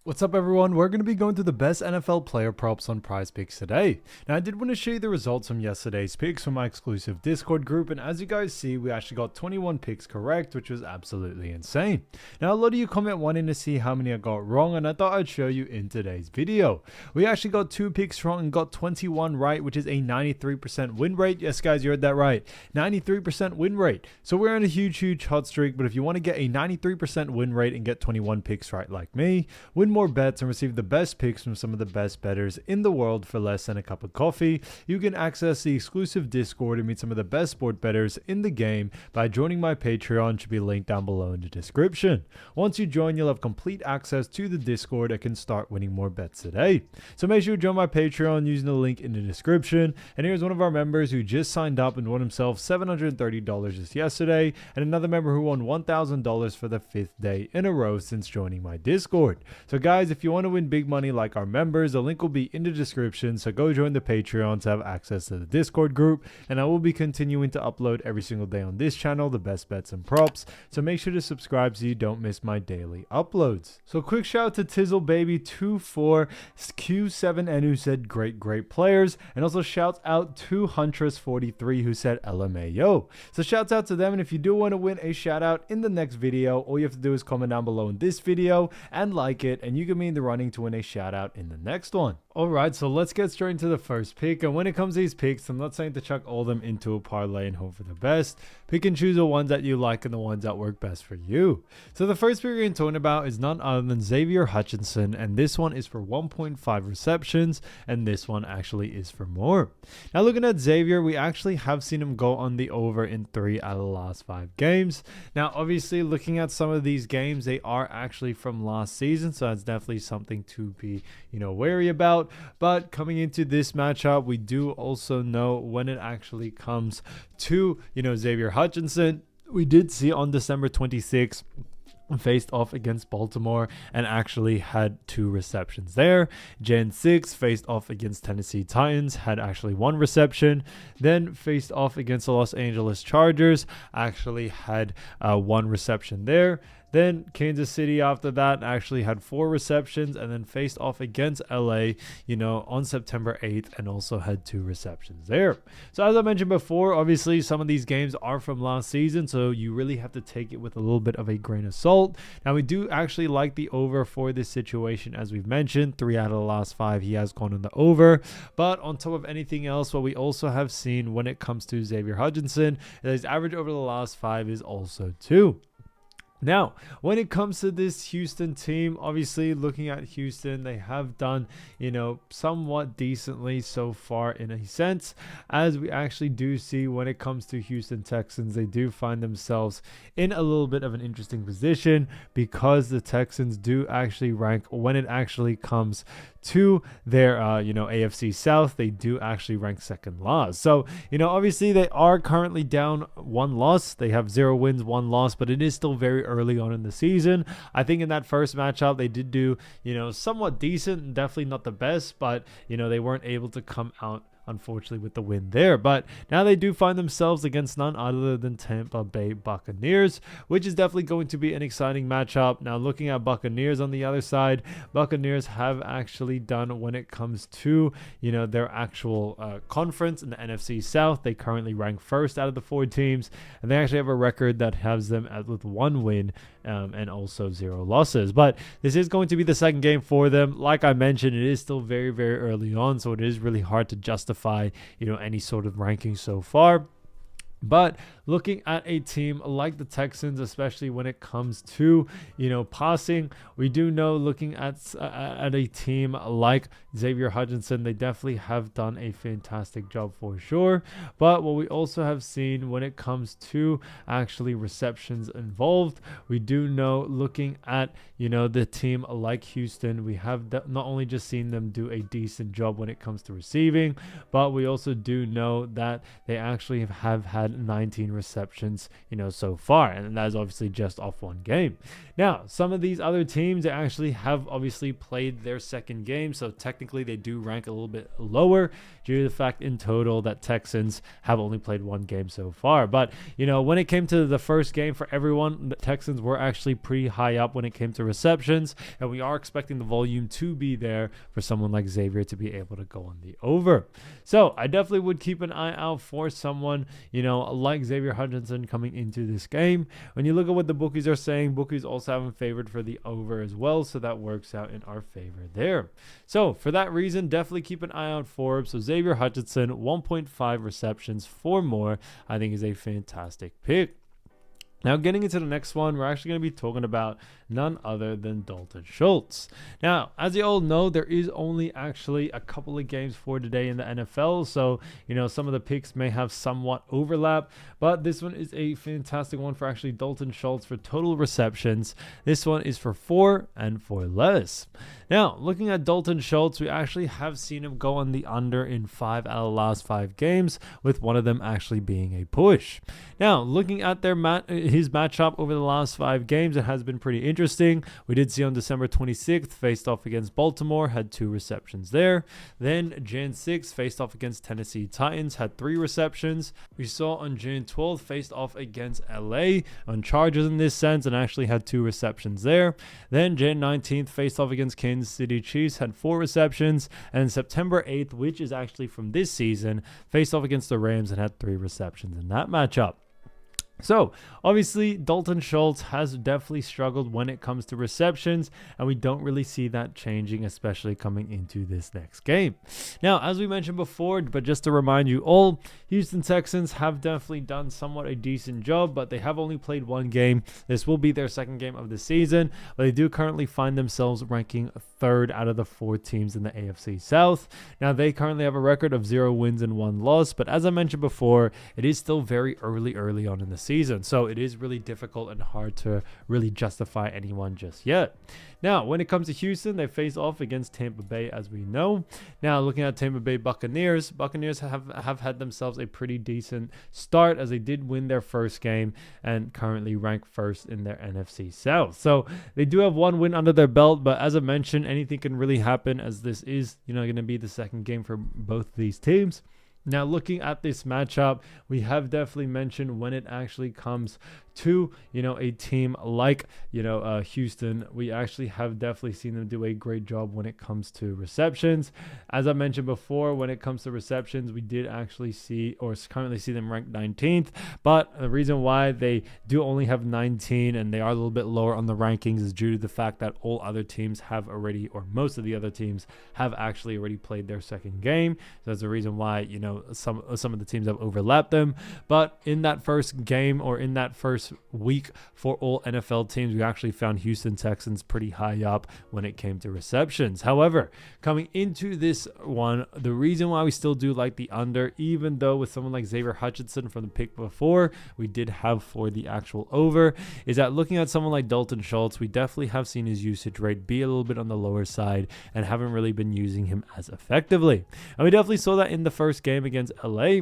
What's up everyone, we're going to be going through the best NFL player props on Prizepicks today. Now I did want to show you the results from yesterday's picks from my exclusive Discord group, and as you guys see we actually got 21 picks correct, which was absolutely insane. Now a lot of you comment wanting to see how many I got wrong, and I thought I'd show you in today's video. We actually got 2 picks wrong and got 21 right, which is a 93% win rate. Yes guys, you heard that right, 93% win rate. So we're on a huge hot streak, but if you want to get a 93% win rate and get 21 picks right like me, win more bets and receive the best picks from some of the best bettors in the world for less than a cup of coffee, you can access the exclusive Discord and meet some of the best sport bettors in the game by joining my Patreon, which should be linked down below in the description. Once you join, you'll have complete access to the Discord and can start winning more bets today. So make sure you join my Patreon using the link in the description. And here's one of our members who just signed up and won himself $730 just yesterday, and another member who won $1,000 for the 5th day in a row since joining my Discord. So guys, if you want to win big money like our members, the link will be in the description, so go join the Patreon to have access to the Discord group, and I will be continuing to upload every single day on this channel the best bets and props, so make sure to subscribe so you don't miss my daily uploads. So quick shout out to Tizzle Baby 24 Q7N who said great players, and also shouts out to Huntress 43 who said LMAO. So shouts out to them, and if you do want to win a shout out in the next video, all you have to do is comment down below in this video and like it, and you can be in the running to win a shout out in the next one. Alright, so let's get straight into the first pick, and when it comes to these picks, I'm not saying to chuck all them into a parlay and hope for the best. Pick and choose the ones that you like and the ones that work best for you. So the first pick we're going to talk about is none other than Xavier Hutchinson, and this one is for 1.5 receptions, and this one actually is for more. Now looking at Xavier, we actually have seen him go on the over in 3 out of the last 5 games. Now obviously looking at some of these games, they are actually from last season, so that's definitely something to be wary about. But coming into this matchup, we do also know when it actually comes to Xavier Hutchinson, we did see on December 26th faced off against Baltimore and actually had 2 receptions there. Jan 6 faced off against Tennessee Titans, had actually 1 reception. Then faced off against the Los Angeles Chargers, actually had 1 reception there. Then Kansas City after that actually had 4 receptions, and then faced off against LA, on September 8th and also had 2 receptions there. So as I mentioned before, obviously some of these games are from last season, so you really have to take it with a little bit of a grain of salt. Now we do actually like the over for this situation, as we've mentioned. 3 out of the last 5 he has gone on the over. But on top of anything else, what we also have seen when it comes to Xavier Hutchinson is his average over the last 5 is also 2. Now, when it comes to this Houston team, obviously looking at Houston, they have done, somewhat decently so far in a sense, as we actually do see when it comes to Houston Texans, they do find themselves in a little bit of an interesting position because the Texans do actually rank when it actually comes to their AFC South, they do actually rank second last. So obviously they are currently down 1 loss. They have 0 wins, 1 loss, but it is still very early on in the season. I think in that first matchup they did do somewhat decent, definitely not the best, but they weren't able to come out unfortunately with the win there. But now they do find themselves against none other than Tampa Bay Buccaneers, which is definitely going to be an exciting matchup. Now looking at Buccaneers on the other side, Buccaneers have actually done when it comes to their actual conference in the NFC South. They currently rank 1st out of the 4 teams, and they actually have a record that has them with 1 win and also 0 losses. But this is going to be the second game for them. Like I mentioned, it is still very early on, so it is really hard to justify any sort of ranking so far. But looking at a team like the Texans, especially when it comes to passing, we do know looking at a team like Xavier Hutchinson, they definitely have done a fantastic job for sure. But what we also have seen when it comes to actually receptions involved, we do know looking at the team like Houston, we have not only just seen them do a decent job when it comes to receiving, but we also do know that they actually have had and 19 receptions, so far. And that is obviously just off one game. Now, some of these other teams, they actually have obviously played their second game. So technically they do rank a little bit lower due to the fact in total that Texans have only played one game so far. But, when it came to the first game for everyone, the Texans were actually pretty high up when it came to receptions. And we are expecting the volume to be there for someone like Xavier to be able to go on the over. So I definitely would keep an eye out for someone, like Xavier Hutchinson coming into this game. When you look at what the bookies are saying, bookies also have him favored for the over as well. So that works out in our favor there. So for that reason, definitely keep an eye out for him. So Xavier Hutchinson, 1.5 receptions, 4 more, I think is a fantastic pick. Now, getting into the next one, we're actually going to be talking about none other than Dalton Schultz. Now, as you all know, there is only actually a couple of games for today in the NFL. So, some of the picks may have somewhat overlap, but this one is a fantastic one for actually Dalton Schultz for total receptions. This one is for 4 and 4 less. Now, looking at Dalton Schultz, we actually have seen him go on the under in 5 out of the last 5 games, with one of them actually being a push. Now, looking at his matchup over the last 5 games, it has been pretty interesting. We did see on December 26th, faced off against Baltimore, had 2 receptions there. Then Jan 6th, faced off against Tennessee Titans, had 3 receptions. We saw on Jan 12th, faced off against LA on Chargers in this sense, and actually had 2 receptions there. Then Jan 19th, faced off against Kansas City Chiefs, had 4 receptions. And September 8th, which is actually from this season, faced off against the Rams and had 3 receptions in that matchup. So, obviously, Dalton Schultz has definitely struggled when it comes to receptions, and we don't really see that changing, especially coming into this next game. Now, as we mentioned before, but just to remind you all, Houston Texans have definitely done somewhat a decent job, but they have only played 1 game. This will be their second game of the season, but they do currently find themselves ranking 3rd out of the 4 teams in the AFC South. Now, they currently have a record of 0 wins and 1 loss, but as I mentioned before, it is still very early on in the season, so it is really difficult and hard to really justify anyone just yet. Now, when it comes to Houston, they face off against Tampa Bay, as we know. Now, looking at Tampa Bay Buccaneers have had themselves a pretty decent start, as they did win their first game and currently rank 1st in their NFC South. So they do have 1 win under their belt, but as I mentioned, anything can really happen, as this is going to be the second game for both these teams. Now, looking at this matchup, we have definitely mentioned when it actually comes to, a team like, Houston, we actually have definitely seen them do a great job when it comes to receptions. As I mentioned before, when it comes to receptions, we did actually see, or currently see them ranked 19th, but the reason why they do only have 19 and they are a little bit lower on the rankings is due to the fact that all other teams have already, or most of the other teams have actually already played their second game. So that's the reason why, some of the teams have overlapped them. But in that first game, or in that first week for all NFL teams, we actually found Houston Texans pretty high up when it came to receptions. However, coming into this one, the reason why we still do like the under, even though with someone like Xavier Hutchinson from the pick before, we did have for the actual over, is that looking at someone like Dalton Schultz, we definitely have seen his usage rate be a little bit on the lower side and haven't really been using him as effectively. And we definitely saw that in the first game against LA.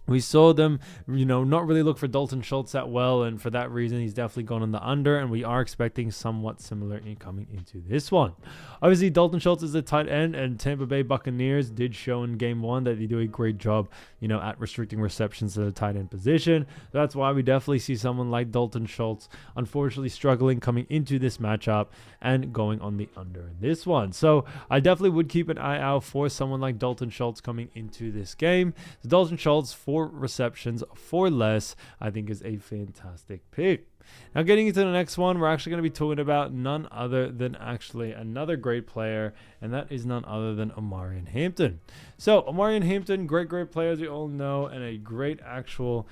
We saw them, not really look for Dalton Schultz that well, and for that reason, he's definitely gone on the under, and we are expecting somewhat similar in coming into this one. Obviously, Dalton Schultz is a tight end, and Tampa Bay Buccaneers did show in game 1 that they do a great job, at restricting receptions to the tight end position. That's why we definitely see someone like Dalton Schultz, unfortunately, struggling coming into this matchup and going on the under in this one. So I definitely would keep an eye out for someone like Dalton Schultz coming into this game. So Dalton Schultz, 4 receptions, 4 less, I think is a fantastic pick. Now, getting into the next one, we're actually going to be talking about none other than actually another great player, and that is none other than Omarion Hampton. So, Omarion Hampton, great player, as you all know, and a great actual,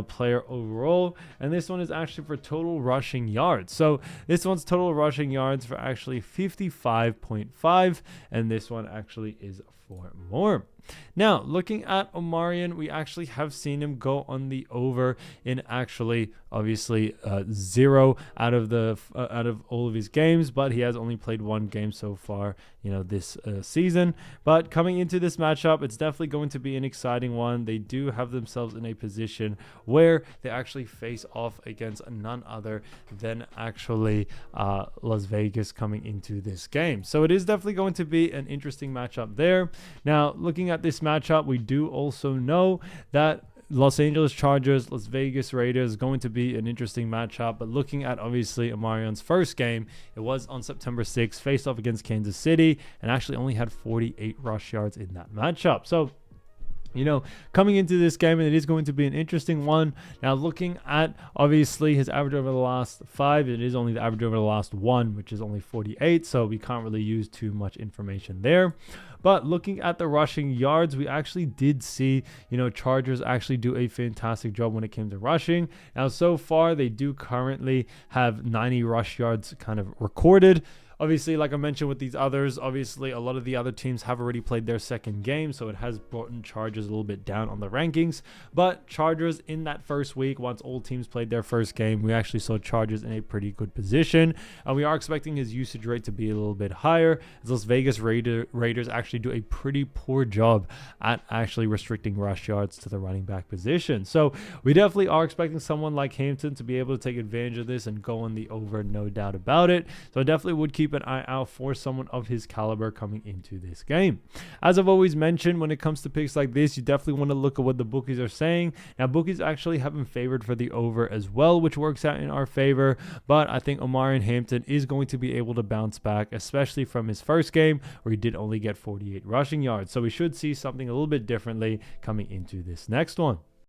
player overall. And this one is actually for total rushing yards. So, this one's total rushing yards for actually 55.5, and this one actually is 4 more. Now, looking at Omarion, we actually have seen him go on the over in actually obviously 0 out of all of his games, but he has only played 1 game so far, this season. But coming into this matchup, it's definitely going to be an exciting one. They do have themselves in a position where they actually face off against none other than actually Las Vegas coming into this game. So it is definitely going to be an interesting matchup there. Now, looking at this matchup, we do also know that Los Angeles Chargers, Las Vegas Raiders is going to be an interesting matchup. But looking at obviously Omarion's first game, it was on September 6th, faced off against Kansas City, and actually only had 48 rush yards in that matchup. So coming into this game, and it is going to be an interesting one. Now, looking at obviously his average over the last 5, it is only the average over the last 1, which is only 48. So we can't really use too much information there. But looking at the rushing yards, we actually did see, Chargers actually do a fantastic job when it came to rushing. Now, so far, they do currently have 90 rush yards kind of recorded. Obviously, like I mentioned with these others, obviously a lot of the other teams have already played their second game, so it has brought in Chargers a little bit down on the rankings. But Chargers in that first week, once all teams played their first game, we actually saw Chargers in a pretty good position. And we are expecting his usage rate to be a little bit higher, as Las Vegas Raiders actually do a pretty poor job at actually restricting rush yards to the running back position. So we definitely are expecting someone like Hampton to be able to take advantage of this and go on the over, no doubt about it. So I definitely would keep an eye out for someone of his caliber coming into this game. As I've always mentioned, when it comes to picks like this, you definitely want to look at what the bookies are saying. Now, bookies actually have him favored for the over as well, which works out in our favor. But I think Omarion Hampton is going to be able to bounce back, especially from his first game where he did only get 48 rushing yards. So we should see something a little bit differently coming into this next one.